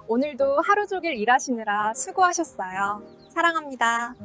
오늘도 하루 종일 일하시느라 수고하셨어요. 사랑합니다.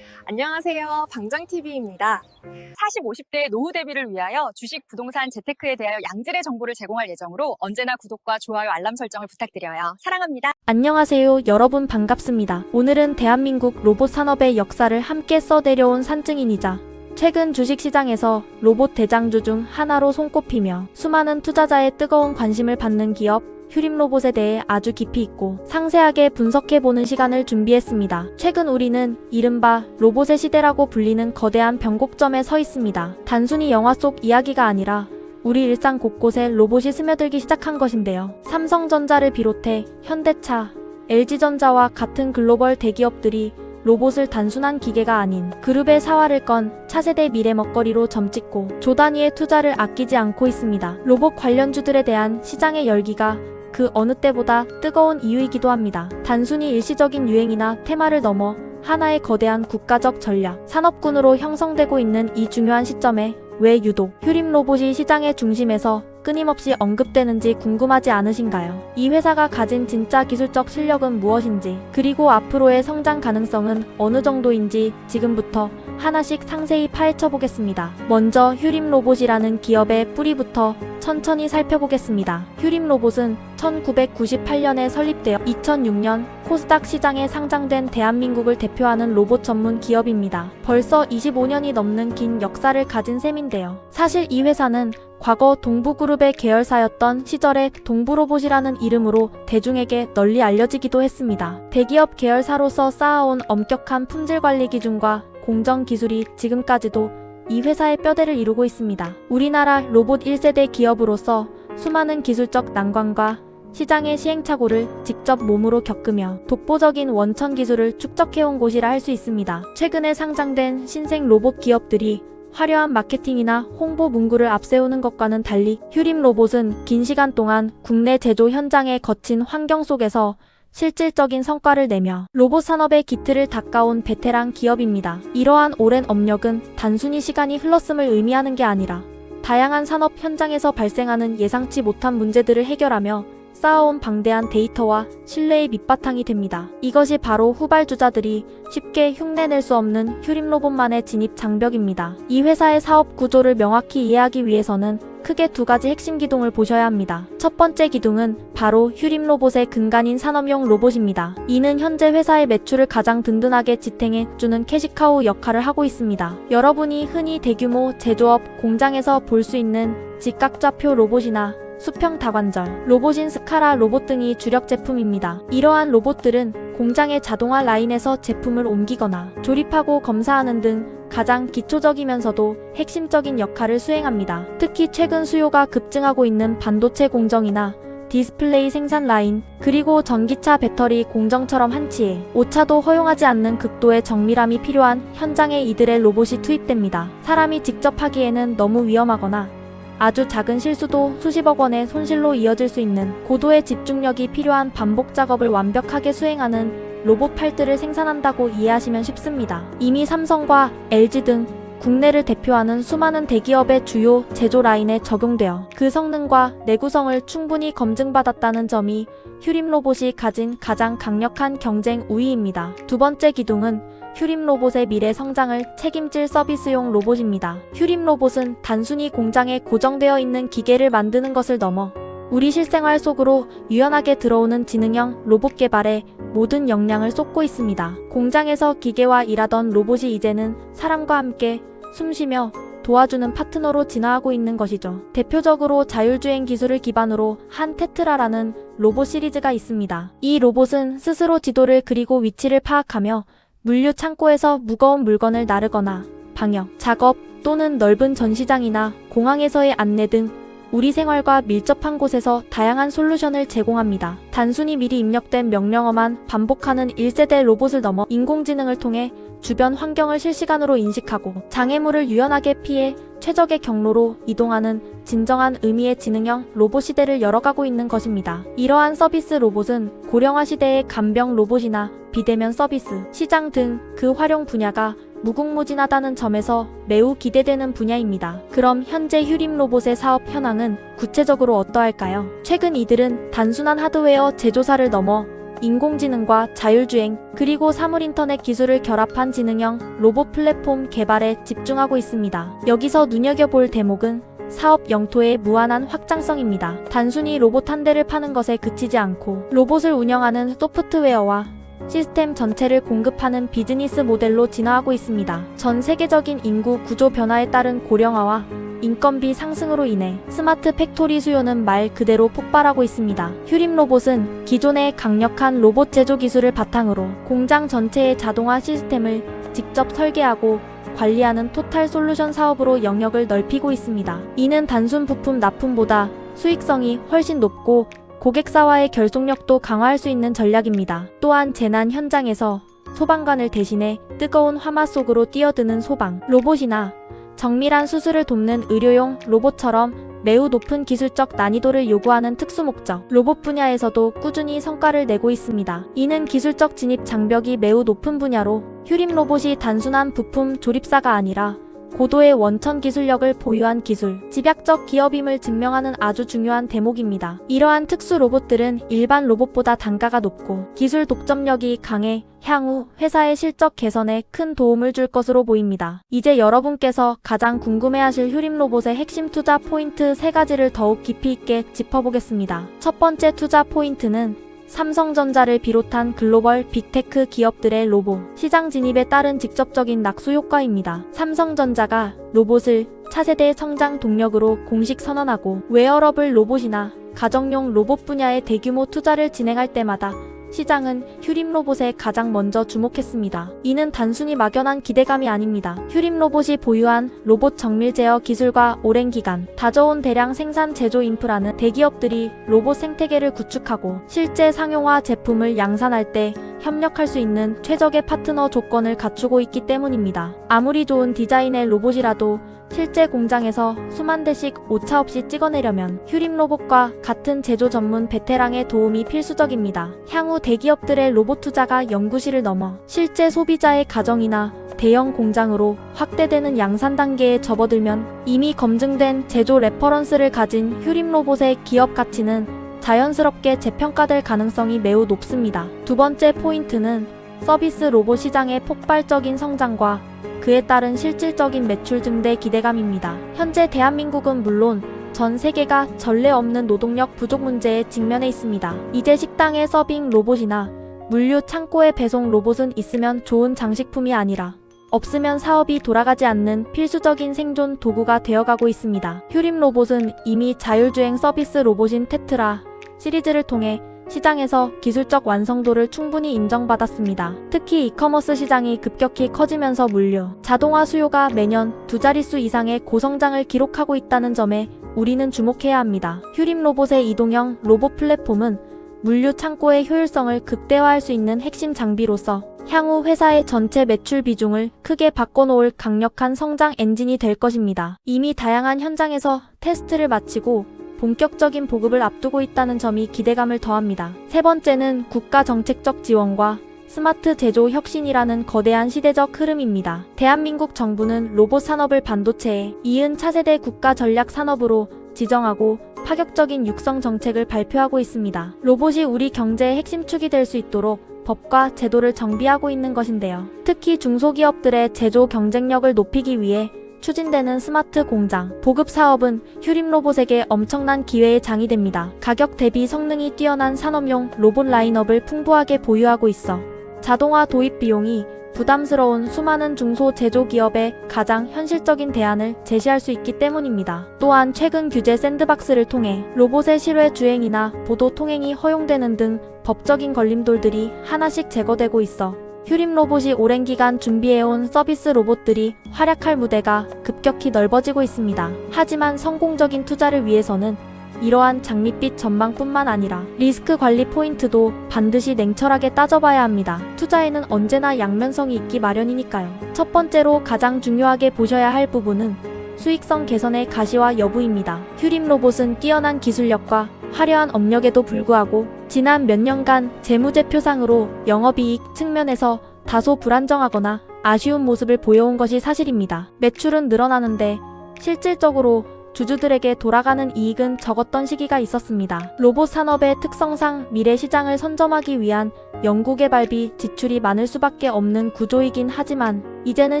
안녕하세요. 방정TV입니다. 40, 50대 노후 대비를 위하여 주식, 부동산, 재테크에 대하여 양질의 정보를 제공할 예정으로 언제나 구독과 좋아요, 알람 설정을 부탁드려요. 사랑합니다. 안녕하세요. 여러분 반갑습니다. 오늘은 대한민국 로봇 산업의 역사를 함께 써내려온 산증인이자 최근 주식시장에서 로봇 대장주 중 하나로 손꼽히며 수많은 투자자의 뜨거운 관심을 받는 기업 휴림로봇에 대해 아주 깊이 있고 상세하게 분석해보는 시간을 준비했습니다. 최근 우리는 이른바 로봇의 시대라고 불리는 거대한 변곡점에 서 있습니다. 단순히 영화 속 이야기가 아니라 우리 일상 곳곳에 로봇이 스며들기 시작한 것인데요. 삼성전자를 비롯해 현대차, LG전자와 같은 글로벌 대기업들이 로봇을 단순한 기계가 아닌 그룹의 사활을 건 차세대 미래 먹거리로 점찍고 조 단위의 투자를 아끼지 않고 있습니다. 로봇 관련주들에 대한 시장의 열기가 그 어느 때보다 뜨거운 이유이기도 합니다. 단순히 일시적인 유행이나 테마를 넘어 하나의 거대한 국가적 전략, 산업군으로 형성되고 있는 이 중요한 시점에 왜 유독 휴림로봇이 시장의 중심에서 끊임없이 언급되는지 궁금하지 않으신가요? 이 회사가 가진 진짜 기술적 실력은 무엇인지, 그리고 앞으로의 성장 가능성은 어느 정도인지 지금부터 하나씩 상세히 파헤쳐 보겠습니다. 먼저 휴림로봇이라는 기업의 뿌리부터 천천히 살펴보겠습니다. 휴림로봇은 1998년에 설립되어 2006년 코스닥 시장에 상장된 대한민국을 대표하는 로봇 전문 기업입니다. 벌써 25년이 넘는 긴 역사를 가진 셈인데요. 사실 이 회사는 과거 동부그룹의 계열사였던 시절의 동부로봇이라는 이름으로 대중에게 널리 알려지기도 했습니다. 대기업 계열사로서 쌓아온 엄격한 품질관리 기준과 공정 기술이 지금까지도 이 회사의 뼈대를 이루고 있습니다. 우리나라 로봇 1세대 기업으로서 수많은 기술적 난관과 시장의 시행착오를 직접 몸으로 겪으며 독보적인 원천 기술을 축적해온 곳이라 할 수 있습니다. 최근에 상장된 신생 로봇 기업들이 화려한 마케팅이나 홍보 문구를 앞세우는 것과는 달리 휴림로봇은 긴 시간 동안 국내 제조 현장의 거친 환경 속에서 실질적인 성과를 내며 로봇 산업의 기틀을 닦아온 베테랑 기업입니다. 이러한 오랜 업력은 단순히 시간이 흘렀음을 의미하는 게 아니라 다양한 산업 현장에서 발생하는 예상치 못한 문제들을 해결하며 쌓아온 방대한 데이터와 신뢰의 밑바탕이 됩니다. 이것이 바로 후발주자들이 쉽게 흉내낼 수 없는 휴림로봇만의 진입 장벽입니다. 이 회사의 사업 구조를 명확히 이해하기 위해서는 크게 두 가지 핵심 기둥을 보셔야 합니다. 첫 번째 기둥은 바로 휴림로봇의 근간인 산업용 로봇입니다. 이는 현재 회사의 매출을 가장 든든하게 지탱해주는 캐시카우 역할을 하고 있습니다. 여러분이 흔히 대규모 제조업 공장에서 볼 수 있는 직각좌표 로봇이나 수평 다관절, 로봇인 스카라 로봇 등이 주력 제품입니다. 이러한 로봇들은 공장의 자동화 라인에서 제품을 옮기거나 조립하고 검사하는 등 가장 기초적이면서도 핵심적인 역할을 수행합니다. 특히 최근 수요가 급증하고 있는 반도체 공정이나 디스플레이 생산 라인, 그리고 전기차 배터리 공정처럼 한치의 오차도 허용하지 않는 극도의 정밀함이 필요한 현장에 이들의 로봇이 투입됩니다. 사람이 직접 하기에는 너무 위험하거나 아주 작은 실수도 수십억 원의 손실로 이어질 수 있는 고도의 집중력이 필요한 반복 작업을 완벽하게 수행하는 로봇 팔들을 생산한다고 이해하시면 쉽습니다. 이미 삼성과 LG 등 국내를 대표하는 수많은 대기업의 주요 제조 라인에 적용되어 그 성능과 내구성을 충분히 검증받았다는 점이 휴림로봇이 가진 가장 강력한 경쟁 우위입니다. 두 번째 기둥은 휴림로봇의 미래 성장을 책임질 서비스용 로봇입니다. 휴림로봇은 단순히 공장에 고정되어 있는 기계를 만드는 것을 넘어 우리 실생활 속으로 유연하게 들어오는 지능형 로봇 개발에 모든 역량을 쏟고 있습니다. 공장에서 기계와 일하던 로봇이 이제는 사람과 함께 숨쉬며 도와주는 파트너로 진화하고 있는 것이죠. 대표적으로 자율주행 기술을 기반으로 한 테트라라는 로봇 시리즈가 있습니다. 이 로봇은 스스로 지도를 그리고 위치를 파악하며 물류 창고에서 무거운 물건을 나르거나 방역, 작업 또는 넓은 전시장이나 공항에서의 안내 등 우리 생활과 밀접한 곳에서 다양한 솔루션을 제공합니다. 단순히 미리 입력된 명령어만 반복하는 1세대 로봇을 넘어 인공지능을 통해 주변 환경을 실시간으로 인식하고 장애물을 유연하게 피해 최적의 경로로 이동하는 진정한 의미의 지능형 로봇 시대를 열어가고 있는 것입니다. 이러한 서비스 로봇은 고령화 시대의 간병 로봇이나 비대면 서비스, 시장 등 그 활용 분야가 무궁무진하다는 점에서 매우 기대되는 분야입니다. 그럼 현재 휴림 로봇의 사업 현황은 구체적으로 어떠할까요? 최근 이들은 단순한 하드웨어 제조사를 넘어 인공지능과 자율주행, 그리고 사물인터넷 기술을 결합한 지능형 로봇 플랫폼 개발에 집중하고 있습니다. 여기서 눈여겨볼 대목은 사업 영토의 무한한 확장성입니다. 단순히 로봇 한 대를 파는 것에 그치지 않고 로봇을 운영하는 소프트웨어와 시스템 전체를 공급하는 비즈니스 모델로 진화하고 있습니다. 전 세계적인 인구 구조 변화에 따른 고령화와 인건비 상승으로 인해 스마트 팩토리 수요는 말 그대로 폭발하고 있습니다. 휴림 로봇은 기존의 강력한 로봇 제조 기술을 바탕으로 공장 전체의 자동화 시스템을 직접 설계하고 관리하는 토탈 솔루션 사업으로 영역을 넓히고 있습니다. 이는 단순 부품 납품보다 수익성이 훨씬 높고 고객사와의 결속력도 강화할 수 있는 전략입니다. 또한 재난 현장에서 소방관을 대신해 뜨거운 화마 속으로 뛰어드는 소방 로봇이나 정밀한 수술을 돕는 의료용 로봇처럼 매우 높은 기술적 난이도를 요구하는 특수 목적 로봇 분야에서도 꾸준히 성과를 내고 있습니다. 이는 기술적 진입 장벽이 매우 높은 분야로 휴림 로봇이 단순한 부품 조립사가 아니라 고도의 원천 기술력을 보유한 기술, 집약적 기업임을 증명하는 아주 중요한 대목입니다. 이러한 특수 로봇들은 일반 로봇보다 단가가 높고 기술 독점력이 강해 향후 회사의 실적 개선에 큰 도움을 줄 것으로 보입니다. 이제 여러분께서 가장 궁금해하실 휴림 로봇의 핵심 투자 포인트 3가지를 더욱 깊이 있게 짚어보겠습니다. 첫 번째 투자 포인트는 삼성전자를 비롯한 글로벌 빅테크 기업들의 로봇 시장 진입에 따른 직접적인 낙수 효과입니다. 삼성전자가 로봇을 차세대 성장 동력으로 공식 선언하고 웨어러블 로봇이나 가정용 로봇 분야에 대규모 투자를 진행할 때마다 시장은 휴림 로봇에 가장 먼저 주목했습니다. 이는 단순히 막연한 기대감이 아닙니다. 휴림 로봇이 보유한 로봇 정밀 제어 기술과 오랜 기간 다져온 대량 생산 제조 인프라는 대기업들이 로봇 생태계를 구축하고 실제 상용화 제품을 양산할 때 협력할 수 있는 최적의 파트너 조건을 갖추고 있기 때문입니다. 아무리 좋은 디자인의 로봇이라도 실제 공장에서 수만 대씩 오차 없이 찍어내려면 휴림 로봇과 같은 제조 전문 베테랑의 도움이 필수적입니다. 향후 대기업들의 로봇 투자가 연구실을 넘어 실제 소비자의 가정이나 대형 공장으로 확대되는 양산 단계에 접어들면 이미 검증된 제조 레퍼런스를 가진 휴림 로봇의 기업 가치는 자연스럽게 재평가될 가능성이 매우 높습니다. 두 번째 포인트는 서비스 로봇 시장의 폭발적인 성장과 그에 따른 실질적인 매출 증대 기대감입니다. 현재 대한민국은 물론 전 세계가 전례 없는 노동력 부족 문제에 직면해 있습니다. 이제 식당의 서빙 로봇이나 물류 창고의 배송 로봇은 있으면 좋은 장식품이 아니라 없으면 사업이 돌아가지 않는 필수적인 생존 도구가 되어가고 있습니다. 휴림 로봇은 이미 자율주행 서비스 로봇인 테트라 시리즈를 통해 시장에서 기술적 완성도를 충분히 인정받았습니다. 특히 이커머스 시장이 급격히 커지면서 물류, 자동화 수요가 매년 2자릿수 이상의 고성장을 기록하고 있다는 점에 우리는 주목해야 합니다. 휴림 로봇의 이동형 로봇 플랫폼은 물류 창고의 효율성을 극대화할 수 있는 핵심 장비로서 향후 회사의 전체 매출 비중을 크게 바꿔놓을 강력한 성장 엔진이 될 것입니다. 이미 다양한 현장에서 테스트를 마치고 본격적인 보급을 앞두고 있다는 점이 기대감을 더합니다. 세 번째는 국가 정책적 지원과 스마트 제조 혁신이라는 거대한 시대적 흐름입니다. 대한민국 정부는 로봇 산업을 반도체에 이은 차세대 국가 전략 산업으로 지정하고 파격적인 육성 정책을 발표하고 있습니다. 로봇이 우리 경제의 핵심 축이 될 수 있도록 법과 제도를 정비하고 있는 것인데요. 특히 중소기업들의 제조 경쟁력을 높이기 위해 추진되는 스마트 공장, 보급 사업은 휴림 로봇에게 엄청난 기회의 장이 됩니다. 가격 대비 성능이 뛰어난 산업용 로봇 라인업을 풍부하게 보유하고 있어 자동화 도입 비용이 부담스러운 수많은 중소 제조기업에 가장 현실적인 대안을 제시할 수 있기 때문입니다. 또한 최근 규제 샌드박스를 통해 로봇의 실외 주행이나 보도 통행이 허용되는 등 법적인 걸림돌들이 하나씩 제거되고 있어 휴림 로봇이 오랜 기간 준비해온 서비스 로봇들이 활약할 무대가 급격히 넓어지고 있습니다. 하지만 성공적인 투자를 위해서는 이러한 장밋빛 전망뿐만 아니라 리스크 관리 포인트도 반드시 냉철하게 따져봐야 합니다. 투자에는 언제나 양면성이 있기 마련이니까요. 첫 번째로 가장 중요하게 보셔야 할 부분은 수익성 개선의 가시화 여부입니다. 휴림 로봇은 뛰어난 기술력과 화려한 업력에도 불구하고 지난 몇 년간 재무제표상으로 영업이익 측면에서 다소 불안정하거나 아쉬운 모습을 보여온 것이 사실입니다. 매출은 늘어나는데 실질적으로 주주들에게 돌아가는 이익은 적었던 시기가 있었습니다. 로봇 산업의 특성상 미래 시장을 선점하기 위한 연구개발비 지출이 많을 수밖에 없는 구조이긴 하지만 이제는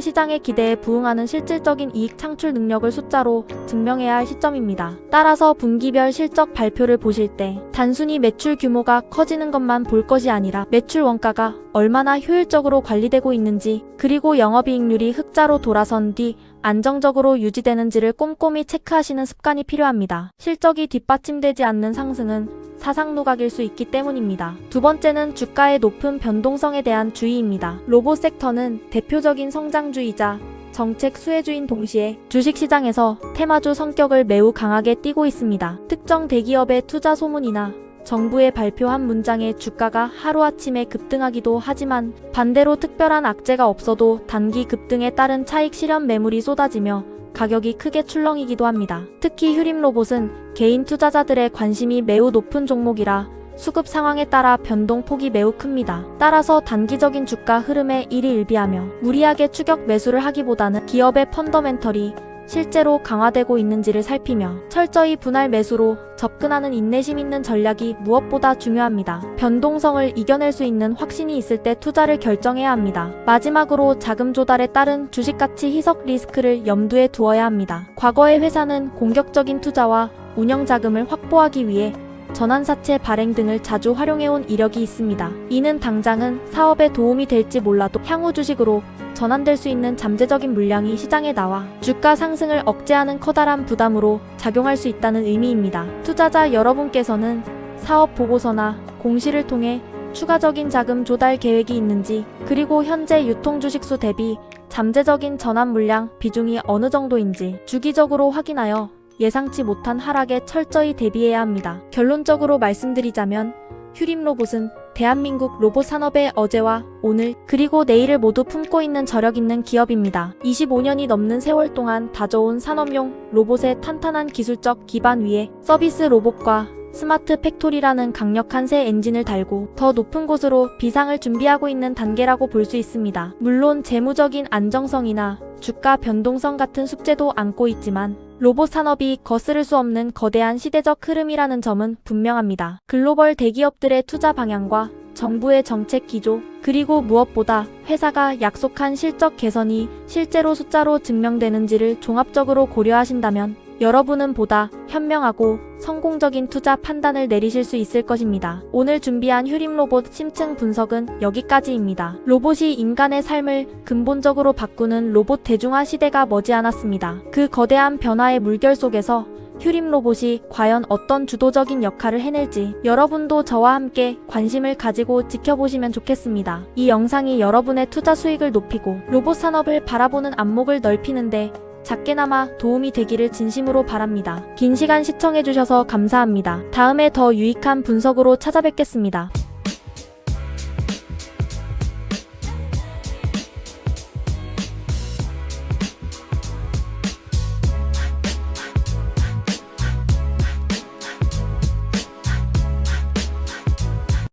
시장의 기대에 부응하는 실질적인 이익 창출 능력을 숫자로 증명해야 할 시점입니다. 따라서 분기별 실적 발표를 보실 때 단순히 매출 규모가 커지는 것만 볼 것이 아니라 매출 원가가 얼마나 효율적으로 관리되고 있는지, 그리고 영업이익률이 흑자로 돌아선 뒤 안정적으로 유지되는지를 꼼꼼히 체크하시는 습관이 필요합니다. 실적이 뒷받침되지 않는 상승은 사상누각일 수 있기 때문입니다. 두 번째는 주가의 높은 변동성에 대한 주의입니다. 로봇 섹터는 대표적인 성장주이자 정책 수혜주인 동시에 주식시장에서 테마주 성격을 매우 강하게 띠고 있습니다. 특정 대기업의 투자 소문이나 정부의 발표한 문장에 주가가 하루아침에 급등하기도 하지만 반대로 특별한 악재가 없어도 단기 급등에 따른 차익 실현 매물이 쏟아지며 가격이 크게 출렁이기도 합니다. 특히 휴림 로봇은 개인 투자자들의 관심이 매우 높은 종목이라 수급 상황에 따라 변동폭이 매우 큽니다. 따라서 단기적인 주가 흐름에 일희일비하며 무리하게 추격 매수를 하기보다는 기업의 펀더멘털이 실제로 강화되고 있는지를 살피며 철저히 분할 매수로 접근하는 인내심 있는 전략이 무엇보다 중요합니다. 변동성을 이겨낼 수 있는 확신이 있을 때 투자를 결정해야 합니다. 마지막으로 자금 조달에 따른 주식가치 희석 리스크를 염두에 두어야 합니다. 과거의 회사는 공격적인 투자와 운영 자금을 확보하기 위해 전환사채 발행 등을 자주 활용해온 이력이 있습니다. 이는 당장은 사업에 도움이 될지 몰라도 향후 주식으로 전환될 수 있는 잠재적인 물량이 시장에 나와 주가 상승을 억제하는 커다란 부담으로 작용할 수 있다는 의미입니다. 투자자 여러분께서는 사업 보고서나 공시를 통해 추가적인 자금 조달 계획이 있는지, 그리고 현재 유통 주식수 대비 잠재적인 전환 물량 비중이 어느 정도인지 주기적으로 확인하여 예상치 못한 하락에 철저히 대비해야 합니다. 결론적으로 말씀드리자면 휴림 로봇은 대한민국 로봇 산업의 어제와 오늘 그리고 내일을 모두 품고 있는 저력 있는 기업입니다. 25년이 넘는 세월 동안 다져온 산업용 로봇의 탄탄한 기술적 기반 위에 서비스 로봇과 스마트 팩토리라는 강력한 새 엔진을 달고 더 높은 곳으로 비상을 준비하고 있는 단계라고 볼 수 있습니다. 물론 재무적인 안정성이나 주가 변동성 같은 숙제도 안고 있지만 로봇 산업이 거스를 수 없는 거대한 시대적 흐름이라는 점은 분명합니다. 글로벌 대기업들의 투자 방향과 정부의 정책 기조, 그리고 무엇보다 회사가 약속한 실적 개선이 실제로 숫자로 증명되는지를 종합적으로 고려하신다면 여러분은 보다 현명하고 성공적인 투자 판단을 내리실 수 있을 것입니다. 오늘 준비한 휴림 로봇 심층 분석은 여기까지입니다. 로봇이 인간의 삶을 근본적으로 바꾸는 로봇 대중화 시대가 머지않았습니다. 그 거대한 변화의 물결 속에서 휴림 로봇이 과연 어떤 주도적인 역할을 해낼지 여러분도 저와 함께 관심을 가지고 지켜보시면 좋겠습니다. 이 영상이 여러분의 투자 수익을 높이고 로봇 산업을 바라보는 안목을 넓히는데 작게나마 도움이 되기를 진심으로 바랍니다. 긴 시간 시청해주셔서 감사합니다. 다음에 더 유익한 분석으로 찾아뵙겠습니다.